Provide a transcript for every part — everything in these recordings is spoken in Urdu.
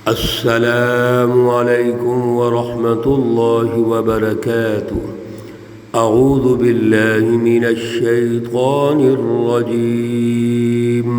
السلام علیکم ورحمۃ اللہ وبرکاتہ۔ اعوذ باللہ من الشیطان الرجیم،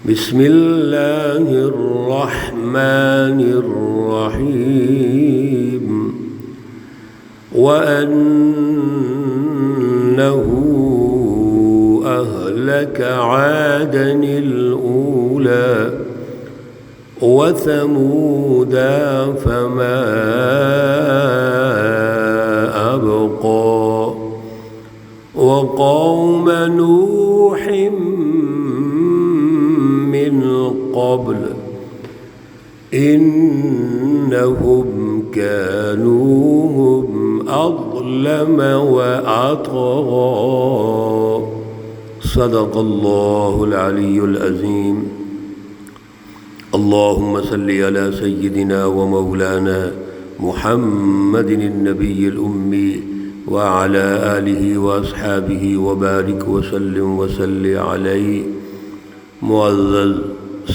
بسم اللہ الرحمن الرحیم۔ وَأَنَّهُ أَهْلَكَ عَادًا الْأُولَىٰ وَثَمُودَ فَمَا أَبْقَىٰ وَقَوْمَ نُوحٍ مِّن قَبْلُ إِنَّهُمْ كَانُوا هُمْ أَظْلَمَ وَأَطْغَىٰ۔ صدق اللہ العلی العظیم۔ اللہم صلی علی سیدنا و مولانا محمد النبی الامی وعلی آلہ واصحابہ وبارک وسلم وصلی علیہ۔ معزز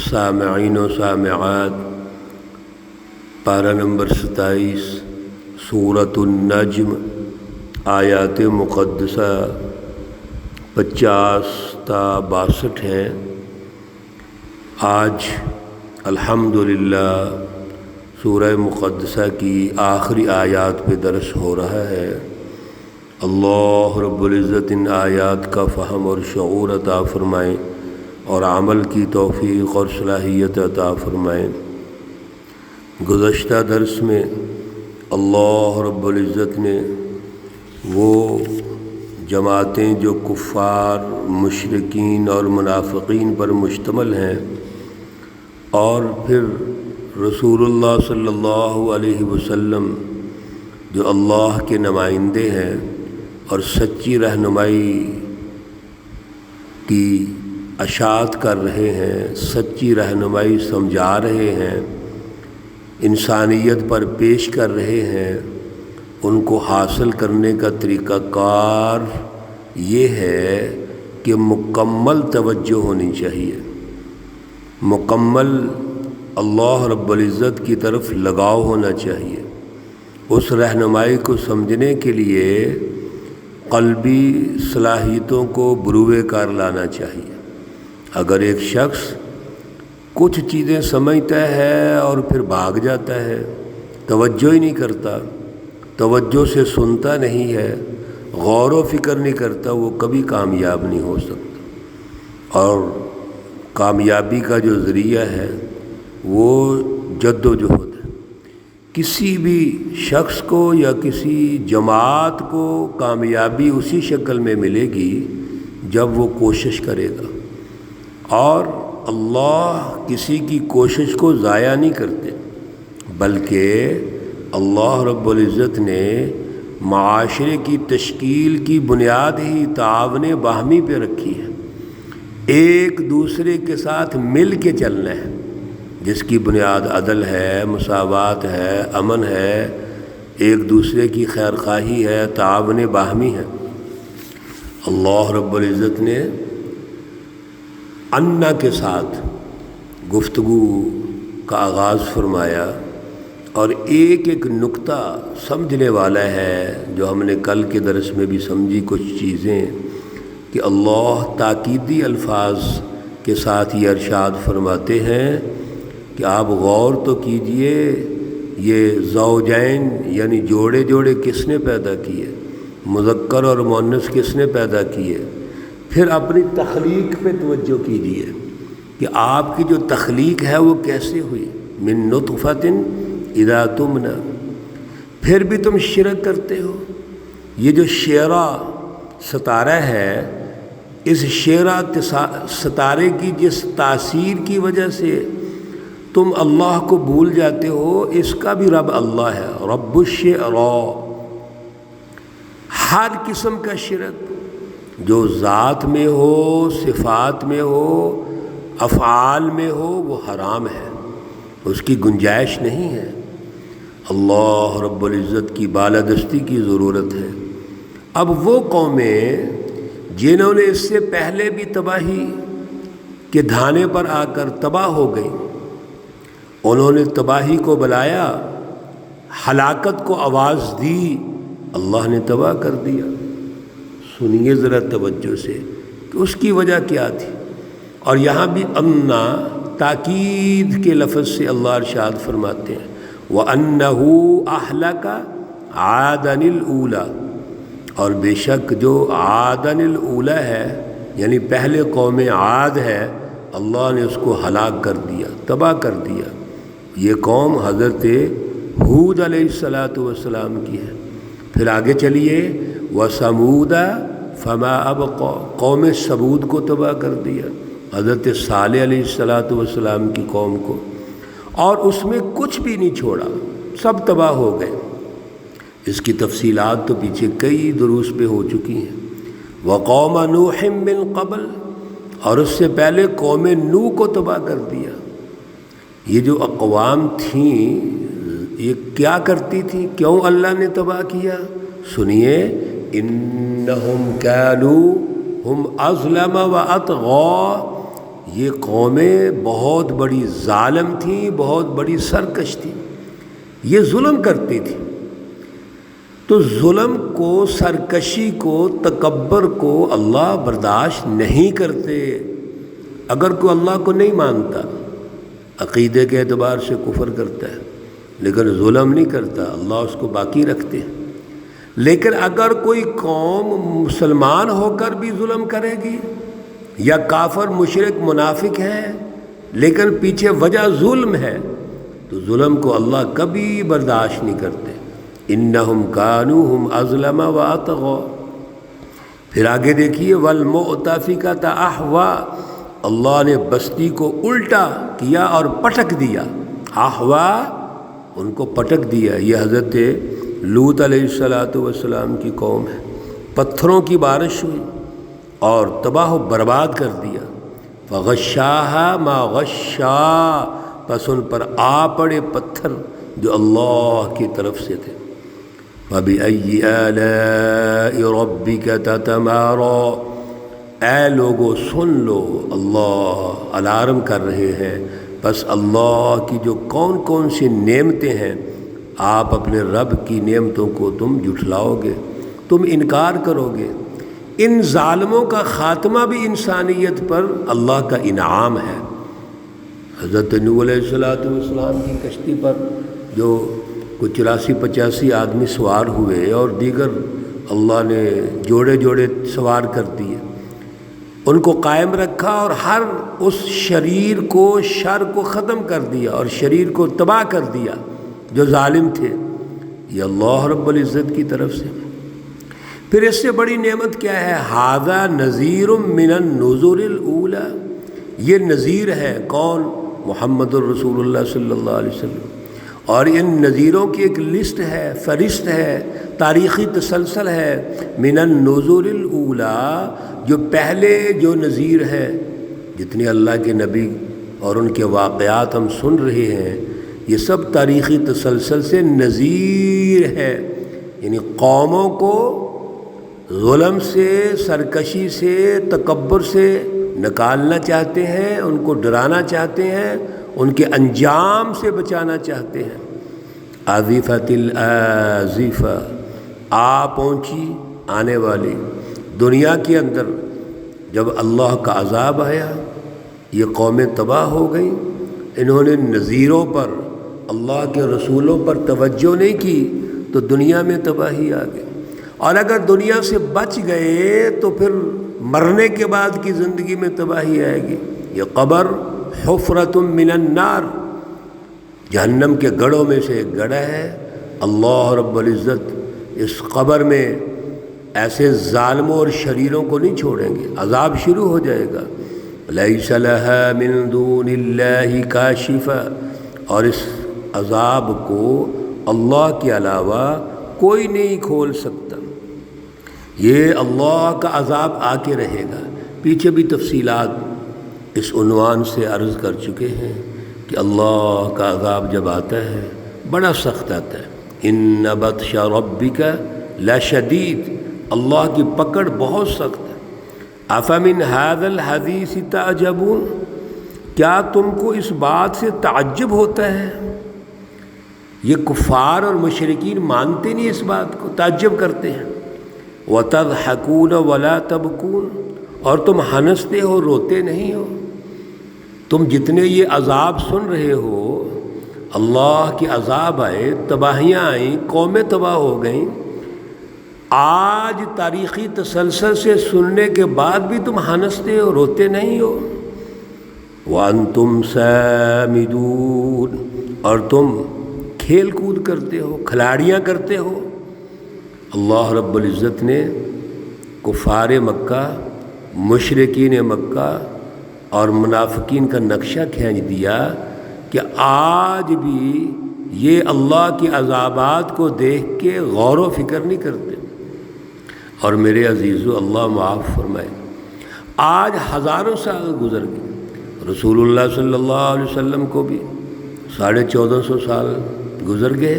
سامعین و سامعات، پارہ نمبر 27 سورۃ النجم، آیات مقدسہ 50 تا 62 ہیں۔ آج الحمدللہ سورہ مقدسہ کی آخری آیات پہ درس ہو رہا ہے۔ اللہ رب العزت ان آیات کا فہم اور شعور عطا فرمائیں اور عمل کی توفیق اور صلاحیت عطا فرمائیں۔ گزشتہ درس میں اللہ رب العزت نے وہ جماعتیں جو کفار، مشرکین اور منافقین پر مشتمل ہیں، اور پھر رسول اللہ صلی اللہ علیہ وسلم جو اللہ کے نمائندے ہیں اور سچی رہنمائی کی اشاعت کر رہے ہیں، سچی رہنمائی سمجھا رہے ہیں، انسانیت پر پیش کر رہے ہیں، ان کو حاصل کرنے کا طریقہ کار یہ ہے کہ مکمل توجہ ہونی چاہیے، مکمل اللہ رب العزت کی طرف لگاؤ ہونا چاہیے۔ اس رہنمائی کو سمجھنے کے لیے قلبی صلاحیتوں کو بروئے کار لانا چاہیے۔ اگر ایک شخص کچھ چیزیں سمجھتا ہے اور پھر بھاگ جاتا ہے، توجہ ہی نہیں کرتا، توجہ سے سنتا نہیں ہے، غور و فکر نہیں کرتا، وہ کبھی کامیاب نہیں ہو سکتا۔ اور کامیابی کا جو ذریعہ ہے وہ جد و جہد ہے۔ کسی بھی شخص کو یا کسی جماعت کو کامیابی اسی شکل میں ملے گی جب وہ کوشش کرے گا، اور اللہ کسی کی کوشش کو ضائع نہیں کرتے، بلکہ اللہ رب العزت نے معاشرے کی تشکیل کی بنیاد ہی تعاون باہمی پہ رکھی ہے۔ ایک دوسرے کے ساتھ مل کے چلنا ہے، جس کی بنیاد عدل ہے، مساوات ہے، امن ہے، ایک دوسرے کی خیر خواہی ہے، تعاون باہمی ہے۔ اللہ رب العزت نے انا کے ساتھ گفتگو کا آغاز فرمایا، اور ایک ایک نقطہ سمجھنے والا ہے، جو ہم نے کل کے درس میں بھی سمجھی کچھ چیزیں، کہ اللہ تاکیدی الفاظ کے ساتھ یہ ارشاد فرماتے ہیں کہ آپ غور تو کیجئے، یہ زوجین یعنی جوڑے جوڑے کس نے پیدا کیے، مذکر اور مؤنث کس نے پیدا کیے۔ پھر اپنی تخلیق پہ توجہ کیجئے کہ آپ کی جو تخلیق ہے وہ کیسے ہوئی، من نطفۃ اذا تمنى۔ پھر بھی تم شرک کرتے ہو۔ یہ جو شعرا ستارہ ہے، اس شعرا ستارے کی جس تاثیر کی وجہ سے تم اللہ کو بھول جاتے ہو، اس کا بھی رب اللہ ہے، رب الشعراء۔ ہر قسم کا شرک جو ذات میں ہو، صفات میں ہو، افعال میں ہو، وہ حرام ہے، اس کی گنجائش نہیں ہے۔ اللہ رب العزت کی بالادستی کی ضرورت ہے۔ اب وہ قومیں جنہوں نے اس سے پہلے بھی تباہی کے دھانے پر آ کر تباہ ہو گئیں، انہوں نے تباہی کو بلایا، ہلاکت کو آواز دی، اللہ نے تباہ کر دیا۔ سنیے ذرا توجہ سے کہ اس کی وجہ کیا تھی۔ اور یہاں بھی انا تاکید کے لفظ سے اللہ ارشاد فرماتے ہیں وَأَنَّهُ أَهْلَكَ عَادًا الْأُولَى، اور بے شک جو عادًا الْأُولَى ہے یعنی پہلے قوم عاد ہے، اللہ نے اس کو ہلاک کر دیا، تباہ کر دیا۔ یہ قوم حضرت ہود علیہ السلام کی ہے۔ پھر آگے چلیے وَثَمُودَ فَمَا أَبْقَى، قوم ثمود کو تباہ کر دیا، حضرت صالح علیہ السلام کی قوم کو، اور اس میں کچھ بھی نہیں چھوڑا، سب تباہ ہو گئے۔ اس کی تفصیلات تو پیچھے کئی دروس پہ ہو چکی ہیں۔ وَقَوْمَ نُوحٍ مِّن قَبْلَ، اور اس سے پہلے قوم نوح کو تباہ کر دیا۔ یہ جو اقوام تھیں یہ کیا کرتی تھی، کیوں اللہ نے تباہ کیا؟ سنیے انہم کانوا ہم اظلم و اطغى، یہ قومیں بہت بڑی ظالم تھیں، بہت بڑی سرکش تھیں، یہ ظلم کرتی تھی۔ تو ظلم کو، سرکشی کو، تکبر کو اللہ برداشت نہیں کرتے۔ اگر کوئی اللہ کو نہیں مانتا، عقیدے کے اعتبار سے کفر کرتا ہے لیکن ظلم نہیں کرتا، اللہ اس کو باقی رکھتے ہیں۔ لیکن اگر کوئی قوم مسلمان ہو کر بھی ظلم کرے گی، یا کافر مشرک منافق ہے لیکن پیچھے وجہ ظلم ہے، تو ظلم کو اللہ کبھی برداشت نہیں کرتے۔ انہم کانوا ہم اظلم و اطغى۔ پھر آگے دیکھیے والمؤتفکۃ اہوا، اللہ نے بستی کو الٹا کیا اور پٹک دیا۔ اہوا، ان کو پٹک دیا۔ یہ حضرت لوط علیہ السلام کی قوم ہے۔ پتھروں کی بارش ہوئی اور تباہ و برباد کر دیا۔ فغشاها ما غشا، پس ان پر آ پڑے پتھر جو اللہ کی طرف سے تھے۔ فَبِأَيِّ آلَاءِ رَبِّكَ تَتَمَارَىٰ، اے لوگو سن لو، اللہ الارم کر رہے ہیں، بس اللہ کی جو کون کون سی نعمتیں ہیں، آپ اپنے رب کی نعمتوں کو تم جھٹلاؤ گے، تم انکار کرو گے۔ ان ظالموں کا خاتمہ بھی انسانیت پر اللہ کا انعام ہے۔ حضرت نوح علیہ السلام کی کشتی پر جو کچھ 84-85 آدمی سوار ہوئے اور دیگر اللہ نے جوڑے جوڑے سوار کر دیے، ان کو قائم رکھا اور ہر اس شریر کو، شر کو ختم کر دیا اور شریر کو تباہ کر دیا جو ظالم تھے۔ یہ اللہ رب العزت کی طرف سے۔ پھر اس سے بڑی نعمت کیا ہے؟ ھذا نذیر من النذر الاولی، یہ نذیر ہے کون؟ محمد الرسول اللہ صلی اللہ علیہ وسلم۔ اور ان نذیروں کی ایک لسٹ ہے، فہرست ہے، تاریخی تسلسل ہے۔ من النذر الاولی، جو پہلے جو نذیر ہے، جتنے اللہ کے نبی اور ان کے واقعات ہم سن رہے ہیں، یہ سب تاریخی تسلسل سے نذیر ہے، یعنی قوموں کو ظلم سے، سرکشی سے، تکبر سے نکالنا چاہتے ہیں، ان کو ڈرانا چاہتے ہیں، ان کے انجام سے بچانا چاہتے ہیں۔ آزفۃ الآزفہ، آ پہنچی، آنے والی۔ دنیا کے اندر جب اللہ کا عذاب آیا، یہ قومیں تباہ ہو گئیں، انہوں نے نذیروں پر، اللہ کے رسولوں پر توجہ نہیں کی تو دنیا میں تباہی آ گئی۔ اور اگر دنیا سے بچ گئے تو پھر مرنے کے بعد کی زندگی میں تباہی آئے گی۔ یہ قبر حفرۃ من النار، جہنم کے گڑھوں میں سے ایک گڑھا ہے۔ اللہ رب العزت اس قبر میں ایسے ظالموں اور شریروں کو نہیں چھوڑیں گے، عذاب شروع ہو جائے گا۔ لیس لہا من دون اللہ کاشفہ، اور اس عذاب کو اللہ کے علاوہ کوئی نہیں کھول سکتا۔ یہ اللہ کا عذاب آ کے رہے گا۔ پیچھے بھی تفصیلات اس عنوان سے عرض کر چکے ہیں کہ اللہ کا عذاب جب آتا ہے بڑا سخت آتا ہے۔ ان بطش ربک لشدید، اللہ کی پکڑ بہت سخت ہے۔ افمن ھذا الحدیث تعجبون، کیا تم کو اس بات سے تعجب ہوتا ہے؟ یہ کفار اور مشرکین مانتے نہیں اس بات کو، تعجب کرتے ہیں۔ وَتَضْحَكُونَ وَلَا تَبْكُونَ، اور تم ہنستے ہو روتے نہیں ہو۔ تم جتنے یہ عذاب سن رہے ہو، اللہ کے عذاب آئے، تباہیاں آئیں، قومیں تباہ ہو گئیں، آج تاریخی تسلسل سے سننے کے بعد بھی تم ہنستے ہو روتے نہیں ہو۔ وَأَنْتُمْ سَامِدُونَ، اور تم کھیل کود کرتے ہو، کھلاڑیاں کرتے ہو۔ اللہ رب العزت نے کفار مکہ، مشرکین مکہ اور منافقین کا نقشہ کھینچ دیا کہ آج بھی یہ اللہ کے عذابات کو دیکھ کے غور و فکر نہیں کرتے۔ اور میرے عزیزو، اللہ معاف فرمائے، آج ہزاروں سال گزر گئے، رسول اللہ صلی اللہ علیہ وسلم کو بھی 1450 سال گزر گئے،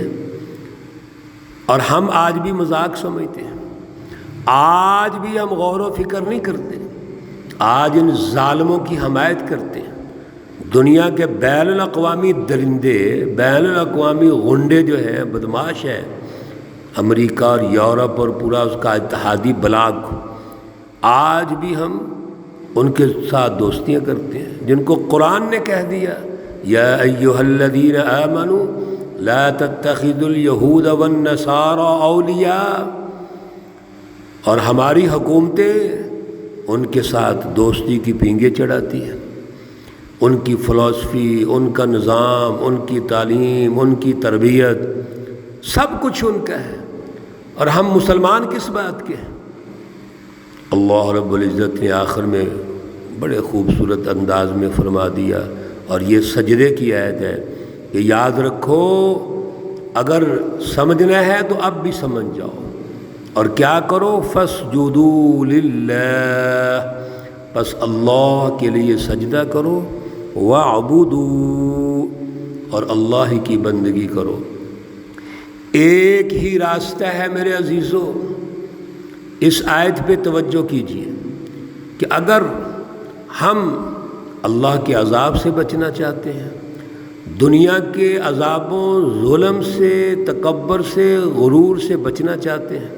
اور ہم آج بھی مذاق سمجھتے ہیں، آج بھی ہم غور و فکر نہیں کرتے، آج ان ظالموں کی حمایت کرتے ہیں۔ دنیا کے بین الاقوامی درندے، بین الاقوامی غنڈے جو ہیں، بدماش ہیں، امریکہ اور یورپ اور پورا اس کا اتحادی بلاک، آج بھی ہم ان کے ساتھ دوستیاں کرتے ہیں، جن کو قرآن نے کہہ دیا یا ایھا الذین آمنوا لا تتخذوا اليہود والنصارى اولیاء، اور ہماری حکومتیں ان کے ساتھ دوستی کی پینگیں چڑھاتی ہیں، ان کی فلسفی، ان کا نظام، ان کی تعلیم، ان کی تربیت، سب کچھ ان کا ہے، اور ہم مسلمان کس بات کے ہیں؟ اللہ رب العزت نے آخر میں بڑے خوبصورت انداز میں فرما دیا، اور یہ سجدے کی آیت ہے کہ یاد رکھو، اگر سمجھنا ہے تو اب بھی سمجھ جاؤ، اور کیا کرو؟ فَاسْجُدُوا لِلَّهِ، پس اللہ کے لیے سجدہ کرو، وَاعْبُدُوا، اور اللہ ہی کی بندگی کرو۔ ایک ہی راستہ ہے میرے عزیزو، اس آیت پہ توجہ کیجیے کہ اگر ہم اللہ کے عذاب سے بچنا چاہتے ہیں، دنیا کے عذابوں، ظلم سے، تکبر سے، غرور سے بچنا چاہتے ہیں،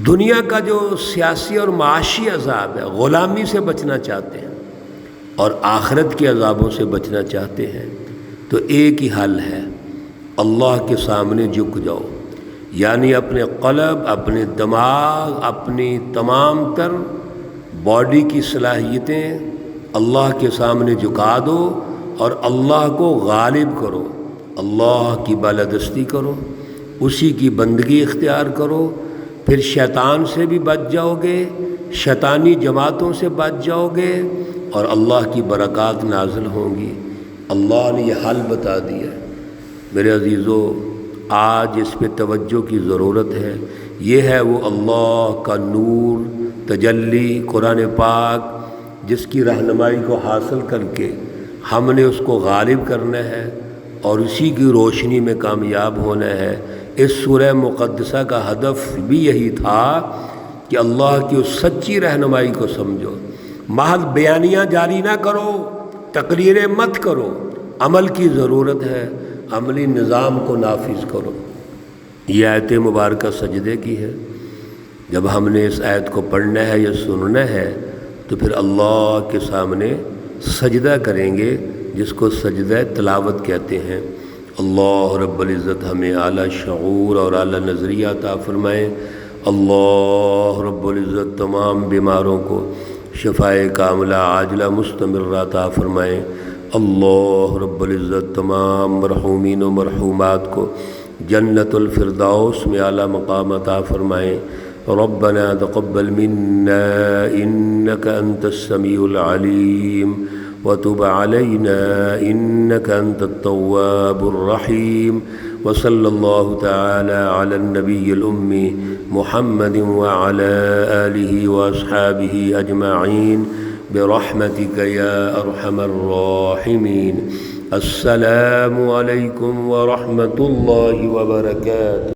دنیا کا جو سیاسی اور معاشی عذاب ہے، غلامی سے بچنا چاہتے ہیں، اور آخرت کے عذابوں سے بچنا چاہتے ہیں، تو ایک ہی حل ہے، اللہ کے سامنے جھک جاؤ، یعنی اپنے قلب، اپنے دماغ، اپنی تمام تر باڈی کی صلاحیتیں اللہ کے سامنے جھکا دو، اور اللہ کو غالب کرو، اللہ کی بالادستی کرو، اسی کی بندگی اختیار کرو، پھر شیطان سے بھی بچ جاؤ گے، شیطانی جماعتوں سے بچ جاؤ گے، اور اللہ کی برکات نازل ہوں گی۔ اللہ نے یہ حل بتا دیا۔ میرے عزیزو، آج اس پہ توجہ کی ضرورت ہے۔ یہ ہے وہ اللہ کا نور، تجلی، قرآن پاک، جس کی رہنمائی کو حاصل کر کے ہم نے اس کو غالب کرنا ہے، اور اسی کی روشنی میں کامیاب ہونا ہے۔ اس سورہ مقدسہ کا ہدف بھی یہی تھا کہ اللہ کی اس سچی رہنمائی کو سمجھو، محض بیانیاں جاری نہ کرو، تقریریں مت کرو، عمل کی ضرورت ہے، عملی نظام کو نافذ کرو۔ یہ آیت مبارکہ سجدے کی ہے۔ جب ہم نے اس آیت کو پڑھنا ہے یا سننا ہے تو پھر اللہ کے سامنے سجدہ کریں گے، جس کو سجدہ تلاوت کہتے ہیں۔ اللہ رب العزت ہمیں اعلیٰ شعور اور اعلیٰ نظریہ عطا فرمائے۔ اللہ رب العزت تمام بیماروں کو شفائے کاملہ عاجلہ مستمرہ عطا فرمائے۔ اللہ رب العزت تمام مرحومین و مرحومات کو جنت الفردوس میں اعلیٰ مقام عطا فرمائے۔ ربنا تقبل منا انك انت السميع العليم وتب علينا انك انت التواب الرحيم، وصلى الله تعالى على النبي الأمي محمد وعلى آله وأصحابه أجمعين برحمتك يا أرحم الراحمين۔ السلام عليكم ورحمة الله وبركاته۔